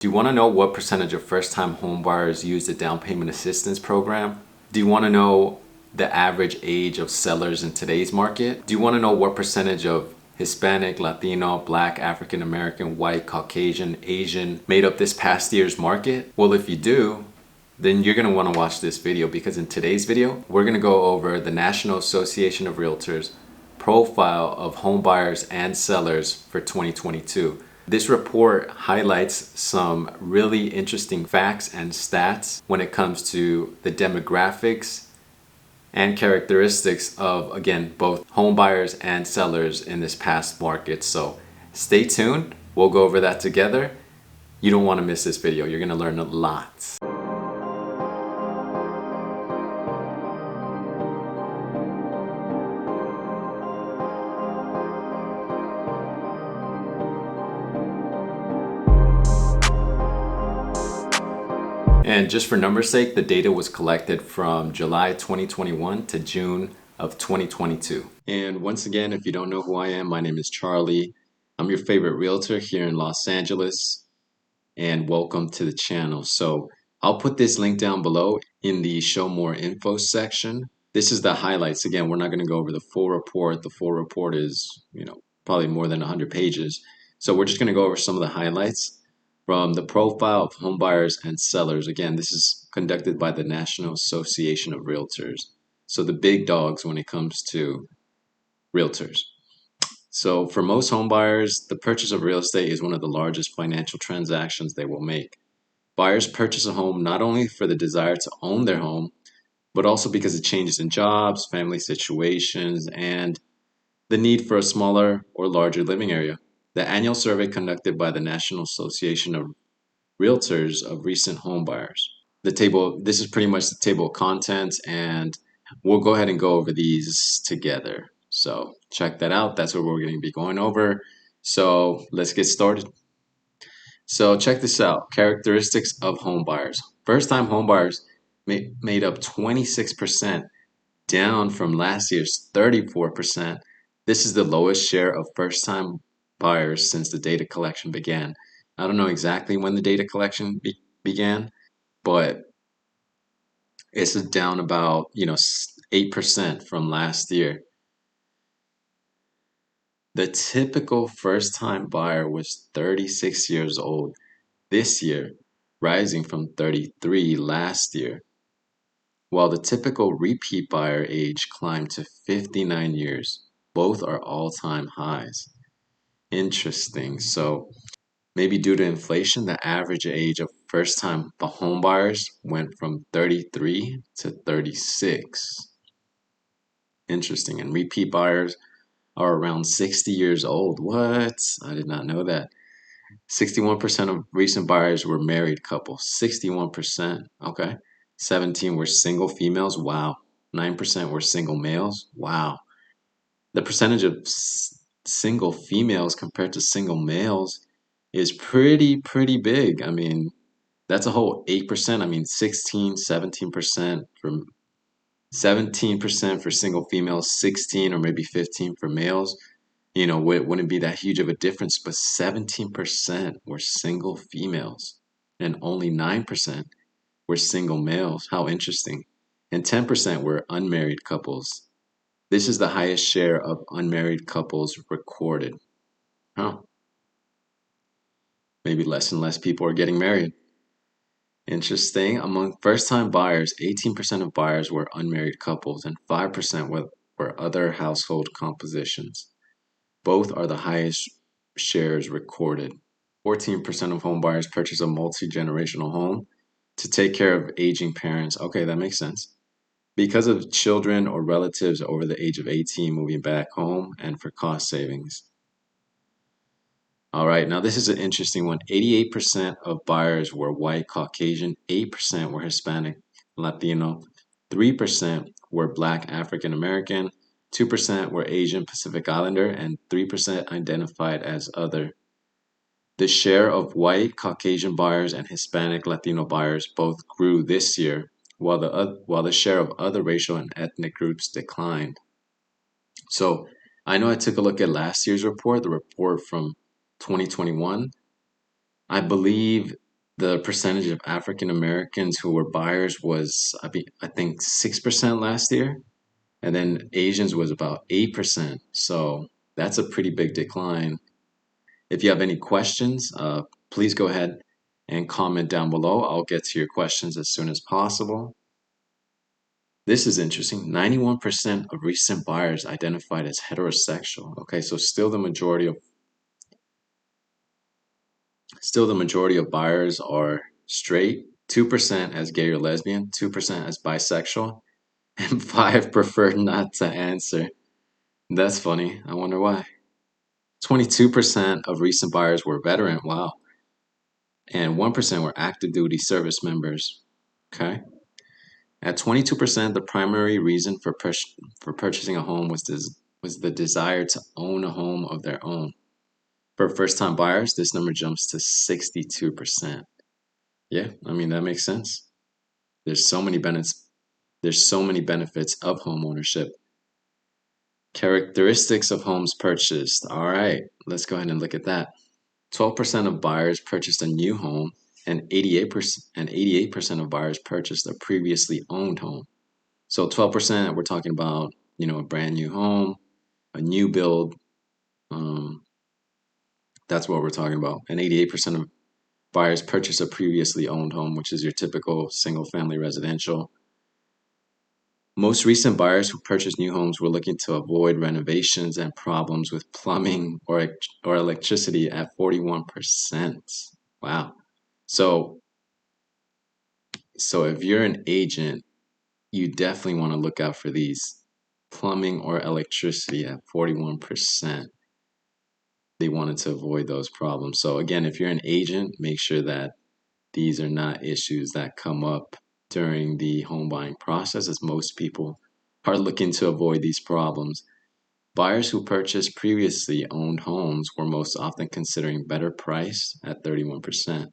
Do you want to know what percentage of first-time home buyers use the down payment assistance program? Do you want to know the average age of sellers in today's market? Do you want to know what percentage of Hispanic, Latino, Black, African American, White, Caucasian, Asian made up this past year's market? Well, if you do, then you're going to want to watch this video, because in today's video, we're going to go over the National Association of Realtors profile of home buyers and sellers for 2022. This report highlights some really interesting facts and stats when it comes to the demographics and characteristics of, again, both home buyers and sellers in this past market. So stay tuned. We'll go over that together. You don't want to miss this video. You're going to learn a lot. And just for numbers' sake, the data was collected from July 2021 to June of 2022. And once again, if you don't know who I am, my name is Charlie. I'm your favorite realtor here in Los Angeles, and welcome to the channel. So I'll put this link down below in the show more info section. This is the highlights. Again, we're not going to go over the full report. The full report is, probably more than 100 pages. So we're just going to go over some of the highlights from the profile of home buyers and sellers. Again, this is conducted by the National Association of Realtors. So the big dogs when it comes to realtors. So for most home buyers, the purchase of real estate is one of the largest financial transactions they will make. Buyers purchase a home not only for the desire to own their home, but also because of changes in jobs, family situations, and the need for a smaller or larger living area. The annual survey conducted by the National Association of Realtors of recent home buyers. This is pretty much the table of contents, and we'll go ahead and go over these together. So check that out. That's what we're going to be going over. So let's get started. So check this out. Characteristics of home buyers. First-time home buyers made up 26%, down from last year's 34%. This is the lowest share of first-time buyers since the data collection began. I don't know exactly when the data collection began, but it's down about 8% from last year. The typical first-time buyer was 36 years old this year, rising from 33 last year, while the typical repeat buyer age climbed to 59 years. Both are all-time highs. Interesting. So maybe due to inflation, the average age of first-time home buyers went from 33 to 36. Interesting. And repeat buyers are around 60 years old. What? I did not know that. 61% of recent buyers were married couples. 61%. Okay. 17 were single females. Wow. 9% were single males. Wow. The percentage of single females compared to single males is pretty big. I mean, that's a whole 8%. I mean, 17% for 17% for single females, 16 or maybe 15 for males. Wouldn't be that huge of a difference, but 17% were single females and only 9% were single males. How interesting. And 10% were unmarried couples. This is the highest share of unmarried couples recorded. Huh. Maybe less and less people are getting married. Interesting. Among first-time buyers, 18% of buyers were unmarried couples and 5% were other household compositions. Both are the highest shares recorded. 14% of home buyers purchase a multi-generational home to take care of aging parents. Okay, that makes sense. Because of children or relatives over the age of 18 moving back home and for cost savings. All right, now this is an interesting one. 88% of buyers were white, Caucasian, 8% were Hispanic, Latino, 3% were Black, African American, 2% were Asian Pacific Islander, and 3% identified as other. The share of white, Caucasian buyers and Hispanic, Latino buyers both grew this year, while the share of other racial and ethnic groups declined. So I know I took a look at last year's report, the report from 2021. I believe the percentage of African Americans who were buyers was, I think 6% last year, and then Asians was about 8%. So that's a pretty big decline. If you have any questions, please go ahead and comment down below. I'll get to your questions as soon as possible. This is interesting. 91% of recent buyers identified as heterosexual. Okay, so still the majority of buyers are straight, 2% as gay or lesbian, 2% as bisexual, and 5 preferred not to answer. That's funny. I wonder why. 22% of recent buyers were veteran. Wow. And 1% were active duty service members. Okay. At 22%, the primary reason for purchasing a home was the desire to own a home of their own. For first-time buyers, this number jumps to 62%. Yeah, I mean that makes sense. There's so many benefits. There's so many benefits of home ownership. Characteristics of homes purchased. All right, let's go ahead and look at that. 12% of buyers purchased a new home, and 88% of buyers purchased a previously owned home. So 12%, we're talking about, a brand new home, a new build. That's what we're talking about. And 88% of buyers purchase a previously owned home, which is your typical single family residential. Most recent buyers who purchased new homes were looking to avoid renovations and problems with plumbing or electricity at 41%. Wow. So if you're an agent, you definitely want to look out for these. Plumbing or electricity at 41%. They wanted to avoid those problems. So again, if you're an agent, make sure that these are not issues that come up during the home buying process, as most people are looking to avoid these problems. Buyers who purchased previously owned homes were most often considering better price at 31%.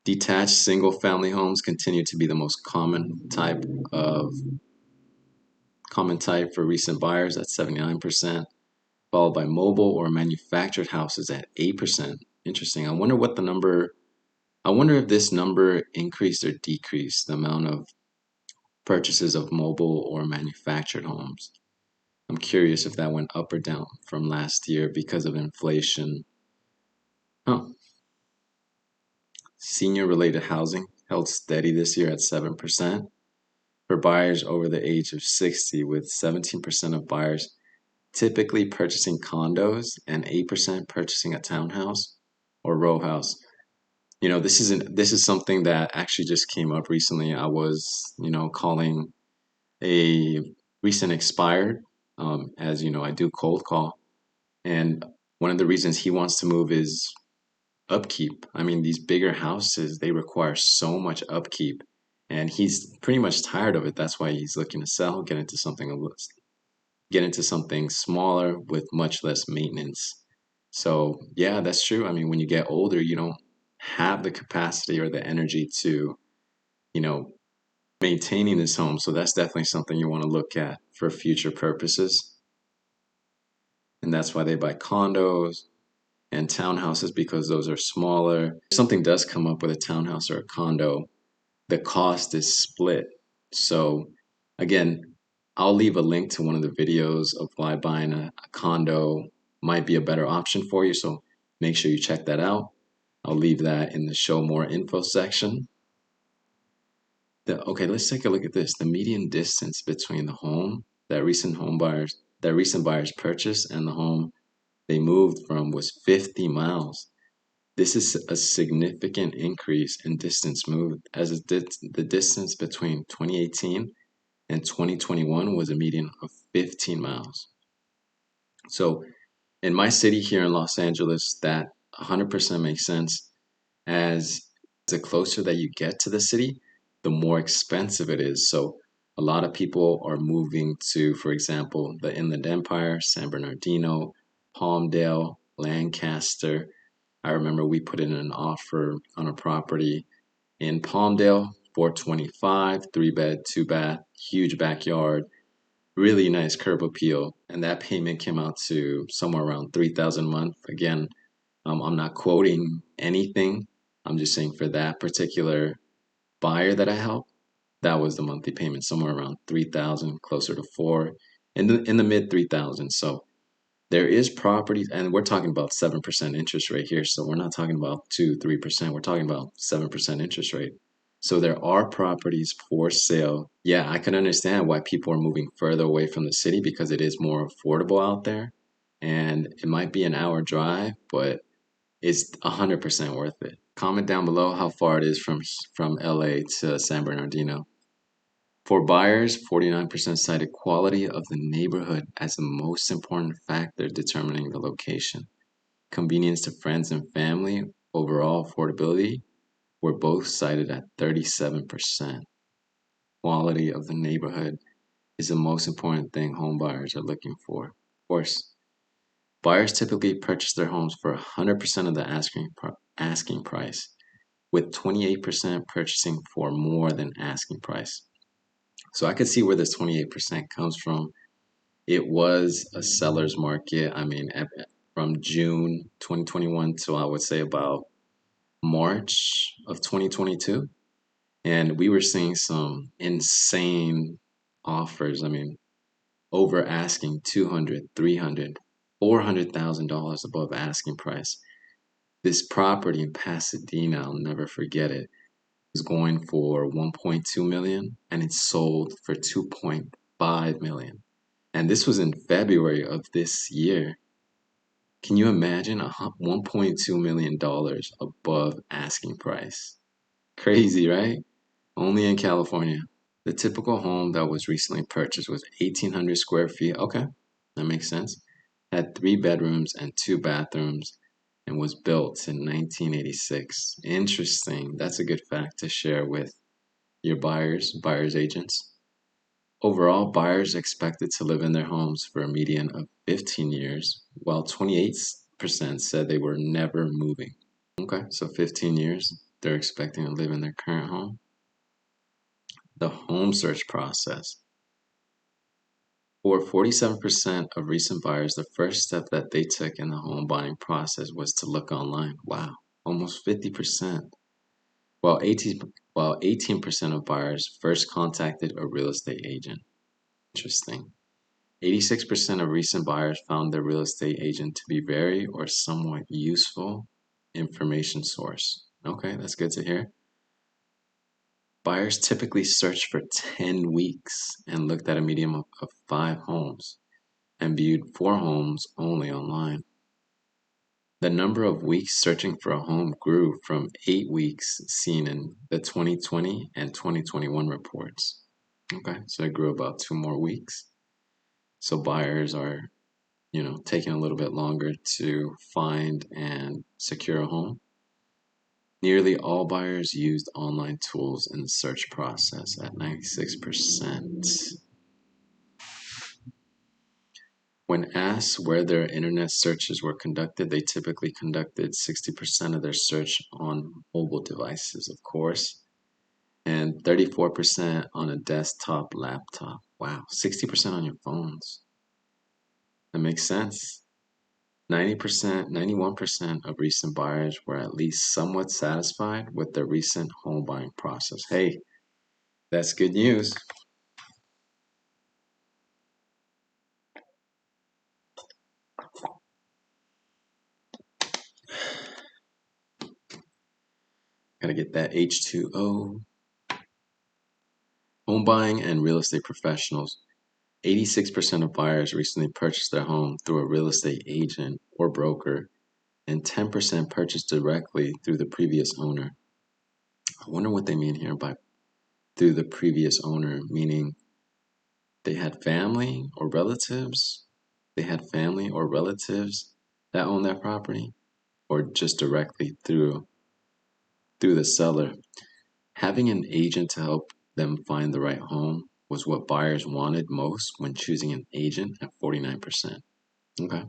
Detached single-family homes continue to be the most common type for recent buyers at 79%, followed by mobile or manufactured houses at 8%. Interesting. I wonder if this number increased or decreased the amount of purchases of mobile or manufactured homes. I'm curious if that went up or down from last year because of inflation. Senior-related housing held steady this year at 7% for buyers over the age of 60, with 17% of buyers typically purchasing condos and 8% purchasing a townhouse or row house. This is something that actually just came up recently. I was, calling a recent expired, as you know, I do cold call, and one of the reasons he wants to move is upkeep. I mean, these bigger houses, they require so much upkeep, and he's pretty much tired of it. That's why he's looking to sell, get into something smaller with much less maintenance. So yeah, that's true. I mean, when you get older, you don't have the capacity or the energy to, you know, maintaining this home. So that's definitely something you want to look at for future purposes. And that's why they buy condos and townhouses, because those are smaller. If something does come up with a townhouse or a condo, the cost is split. So again, I'll leave a link to one of the videos of why buying a condo might be a better option for you. So make sure you check that out. I'll leave that in the show more info section. Okay, let's take a look at this. The median distance between the home that recent buyers purchased and the home they moved from was 50 miles. This is a significant increase in distance moved, as the distance between 2018 and 2021 was a median of 15 miles. So in my city here in Los Angeles, that 100% makes sense, as the closer that you get to the city, the more expensive it is. So a lot of people are moving to, for example, the Inland Empire, San Bernardino, Palmdale, Lancaster. I remember we put in an offer on a property in Palmdale, 425, 3-bed, 2-bath, huge backyard, really nice curb appeal. And that payment came out to somewhere around $3,000 a month. Again, I'm not quoting anything. I'm just saying for that particular buyer that I helped, that was the monthly payment, somewhere around 3,000, closer to four, in the mid 3,000. So there is properties, and we're talking about 7% interest rate here. So we're not talking about 2, 3%. We're talking about 7% interest rate. So there are properties for sale. Yeah, I can understand why people are moving further away from the city because it is more affordable out there. And it might be an hour drive, but it's 100% worth it. Comment down below how far it is from LA to San Bernardino. For buyers, 49% cited quality of the neighborhood as the most important factor determining the location. Convenience to friends and family, overall affordability were both cited at 37%. Quality of the neighborhood is the most important thing home buyers are looking for. Of course, buyers typically purchase their homes for 100% of the asking price, with 28% purchasing for more than asking price. So I could see where this 28% comes from. It was a seller's market. I mean, from June 2021 to I would say about March of 2022. And we were seeing some insane offers. I mean, over asking 200, 300, $400,000 above asking price. This property in Pasadena, I'll never forget it, was going for 1.2 million and it sold for 2.5 million. And this was in February of this year. Can you imagine $1.2 million above asking price? Crazy, right? Only in California. The typical home that was recently purchased was 1,800 square feet. Okay, that makes sense. Had 3 bedrooms and 2 bathrooms and was built in 1986. Interesting. That's a good fact to share with your buyers agents. Overall, buyers expected to live in their homes for a median of 15 years, while 28% said they were never moving. Okay, so 15 years, they're expecting to live in their current home. The home search process. For 47% of recent buyers, the first step that they took in the home buying process was to look online. Wow, almost 50%. While 18% of buyers first contacted a real estate agent. Interesting. 86% of recent buyers found their real estate agent to be very or somewhat useful information source. Okay, that's good to hear. Buyers typically searched for 10 weeks and looked at a median of 5 homes and viewed 4 homes only online. The number of weeks searching for a home grew from 8 weeks seen in the 2020 and 2021 reports. Okay, so it grew about 2 more weeks. So buyers are, taking a little bit longer to find and secure a home. Nearly all buyers used online tools in the search process at 96%. When asked where their internet searches were conducted, they typically conducted 60% of their search on mobile devices, of course, and 34% on a desktop laptop. Wow, 60% on your phones. That makes sense. 90%, 91% of recent buyers were at least somewhat satisfied with their recent home buying process. Hey, that's good news. Gotta get that H2O. Home buying and real estate professionals. 86% of buyers recently purchased their home through a real estate agent or broker, and 10% purchased directly through the previous owner. I wonder what they mean here by through the previous owner, meaning they had family or relatives? They had family or relatives that owned that property, or just directly through the seller. Having an agent to help them find the right home was what buyers wanted most when choosing an agent at 49%. Okay.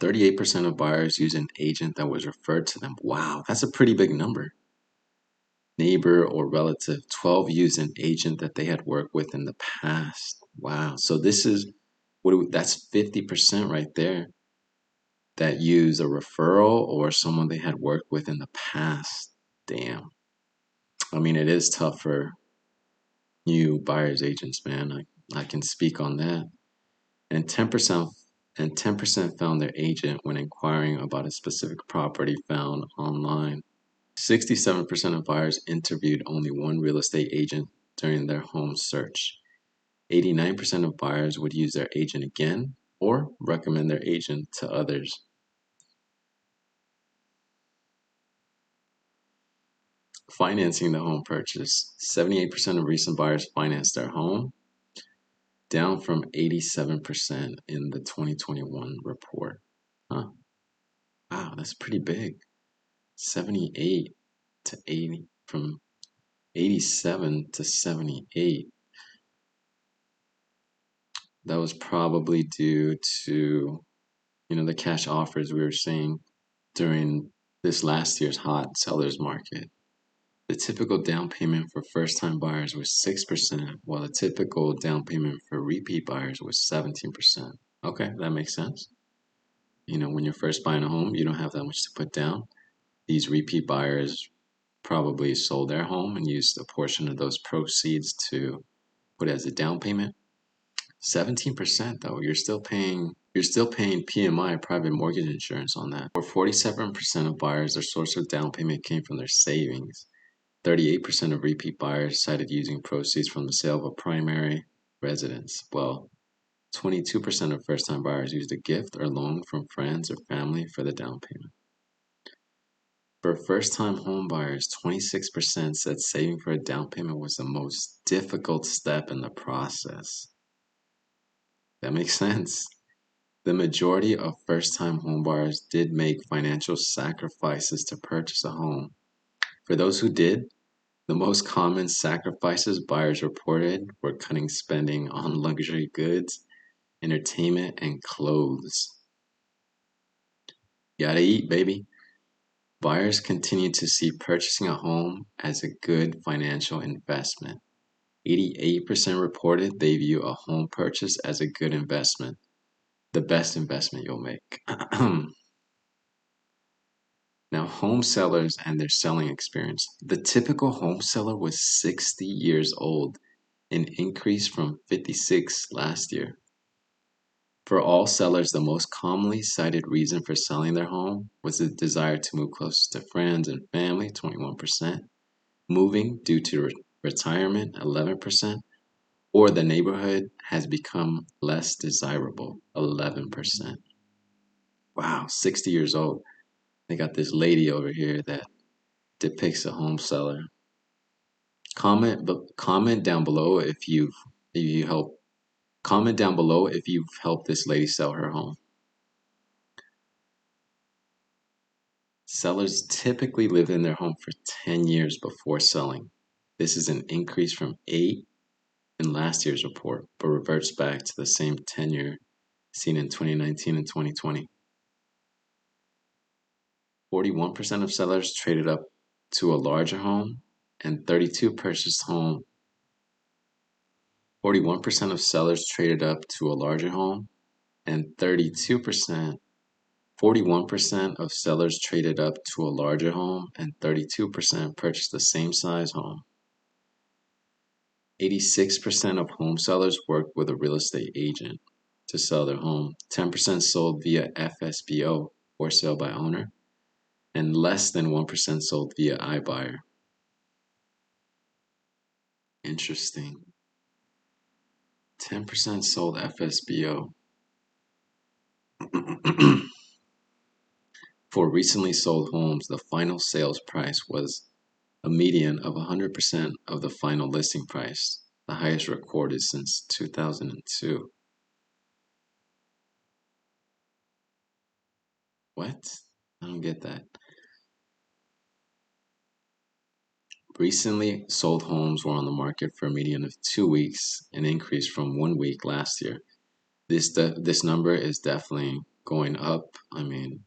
38% of buyers use an agent that was referred to them. Wow, that's a pretty big number. Neighbor or relative, 12 used an agent that they had worked with in the past. Wow. So this is that's 50% right there. that use a referral or someone they had worked with in the past. Damn. I mean, it is tough for new buyers agents, man. I can speak on that. And 10% found their agent when inquiring about a specific property found online. 67% of buyers interviewed only one real estate agent during their home search. 89% of buyers would use their agent again or recommend their agent to others. Financing the home purchase. 78% of recent buyers financed their home, down from 87% in the 2021 report. Huh. Wow, that's pretty big. 78 to 80, from 87 to 78. That was probably due to, the cash offers we were seeing during this last year's hot sellers market. The typical down payment for first-time buyers was 6%, while the typical down payment for repeat buyers was 17%. Okay, that makes sense. When you're first buying a home, you don't have that much to put down. These repeat buyers probably sold their home and used a portion of those proceeds to put as a down payment. 17% though, you're still paying PMI, private mortgage insurance, on that. For 47% of buyers, their source of down payment came from their savings. 38% of repeat buyers cited using proceeds from the sale of a primary residence. Well, 22% of first-time buyers used a gift or loan from friends or family for the down payment. For first-time home buyers, 26% said saving for a down payment was the most difficult step in the process. That makes sense. The majority of first-time home buyers did make financial sacrifices to purchase a home. For those who did, the most common sacrifices buyers reported were cutting spending on luxury goods, entertainment, and clothes. You gotta eat, baby. Buyers continue to see purchasing a home as a good financial investment. 88% reported they view a home purchase as a good investment, the best investment you'll make. Now, home sellers and their selling experience. The typical home seller was 60 years old, an increase from 56 last year. For all sellers, the most commonly cited reason for selling their home was the desire to move closer to friends and family, 21%, moving due to retirement, 11%, or the neighborhood has become less desirable, 11%. Wow, 60 years old. They got this lady over here that depicts a home seller. Comment down below if you help. Comment down below if you've helped this lady sell her home. Sellers typically live in their home for 10 years before selling. This is an increase from 8 in last year's report, but reverts back to the same tenure seen in 2019 and 2020. 41% of sellers traded up to a larger home, and 32 purchased home. 41% of sellers traded up to a larger home, and 41% of sellers traded up to a larger home, and 32% purchased the same size home. 86% of home sellers worked with a real estate agent to sell their home. 10% sold via FSBO, or sale by owner, and less than 1% sold via iBuyer. Interesting. 10% sold FSBO. For recently sold homes, the final sales price was a median of 100% of the final listing price, the highest recorded since 2002. What? I don't get that. Recently sold homes were on the market for a median of 2 weeks, an increase from 1 week last year. This number is definitely going up. I mean,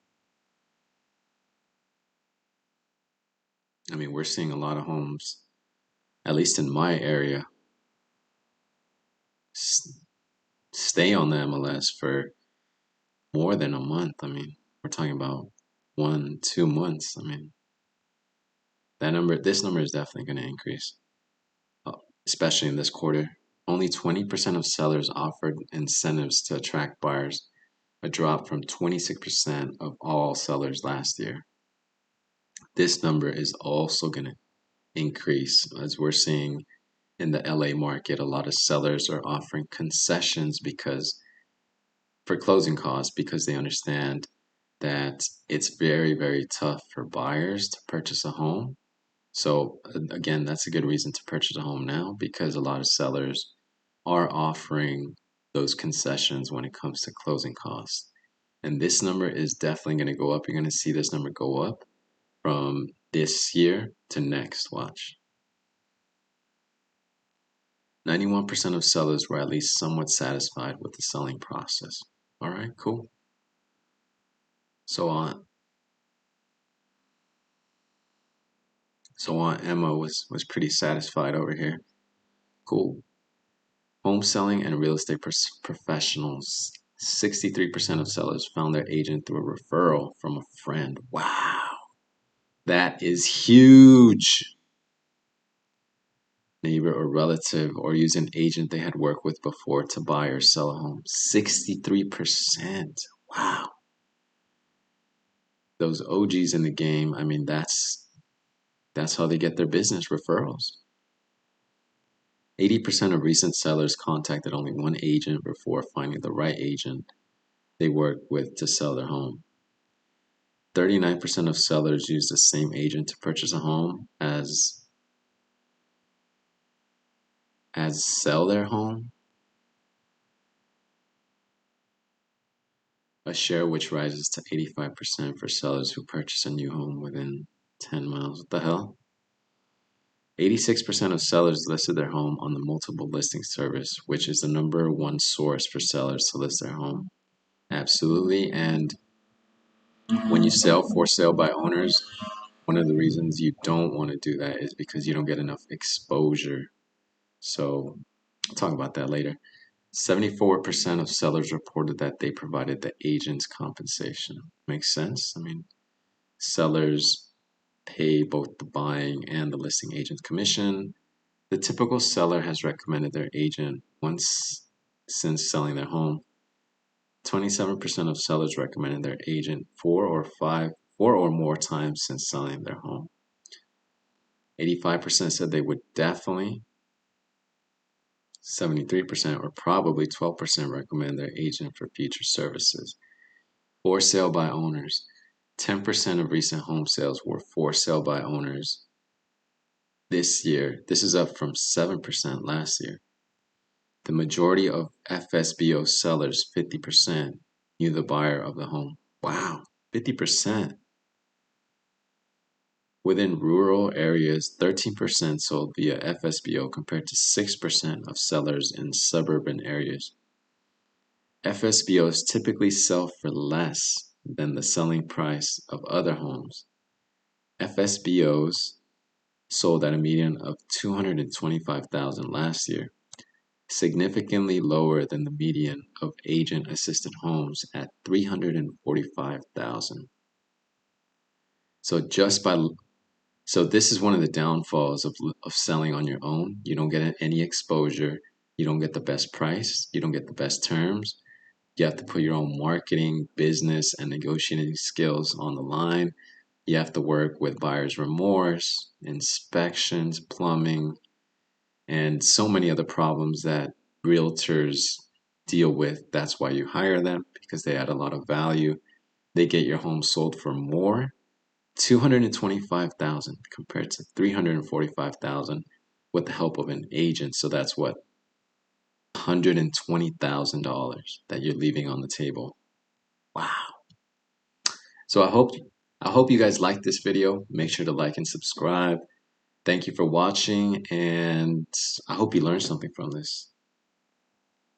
we're seeing a lot of homes, at least in my area, stay on the MLS for more than a month. We're talking about 1, 2 months. I mean, this number is definitely going to increase, uh, especially in this quarter. Only 20% of sellers offered incentives to attract buyers, a drop from 26% of all sellers last year. This number is also going to increase as we're seeing in the LA market. A lot of sellers are offering concessions because for closing costs because they understand that it's very, very tough for buyers to purchase a home. So again, that's a good reason to purchase a home now because a lot of sellers are offering those concessions when it comes to closing costs. And this number is definitely going to go up. You're going to see this number go up from this year to next. Watch. 91% of sellers were at least somewhat satisfied with the selling process. All right, cool. So Emma was pretty satisfied over here. Cool. Home selling and real estate professionals. 63% of sellers found their agent through a referral from a friend. Wow. That is huge. Neighbor or relative or use an agent they had worked with before to buy or sell a home. 63%. Wow. Those OGs in the game, I mean, that's how they get their business referrals. 80% of recent sellers contacted only one agent before finding the right agent they work with to sell their home. 39% of sellers use the same agent to purchase a home as sell their home, a share which rises to 85% for sellers who purchase a new home within 10 miles. What the hell? 86% of sellers listed their home on the multiple listing service, which is the #1 source for sellers to list their home. Absolutely. And when you sell for sale by owners, one of the reasons you don't want to do that is because you don't get enough exposure. So I'll talk about that later. 74% of sellers reported that they provided the agent's compensation. Makes sense. I mean, sellers pay both the buying and the listing agent's commission. The typical seller has recommended their agent once since selling their home. 27% of sellers recommended their agent four or more times since selling their home. 85% said they would definitely. 73% or probably 12% recommend their agent for future services. For sale by owners. 10% of recent home sales were for sale by owners this year. This is up from 7% last year. The majority of FSBO sellers, 50%, knew the buyer of the home. Wow, 50%. Within rural areas, 13% sold via FSBO compared to 6% of sellers in suburban areas. FSBOs typically sell for less than the selling price of other homes. FSBOs sold at a median of $225,000 last year, significantly lower than the median of agent-assisted homes at $345,000. So this is one of the downfalls of selling on your own. You don't get any exposure. You don't get the best price. You don't get the best terms. You have to put your own marketing, business, and negotiating skills on the line. You have to work with buyer's remorse, inspections, plumbing, and so many other problems that realtors deal with. That's why you hire them, because they add a lot of value. They get your home sold for more, $225,000 compared to $345,000 with the help of an agent. So that's what, $120,000 that you're leaving on the table. Wow. So I hope you guys liked this video. Make sure to like and subscribe. Thank you for watching, and I hope you learned something from this.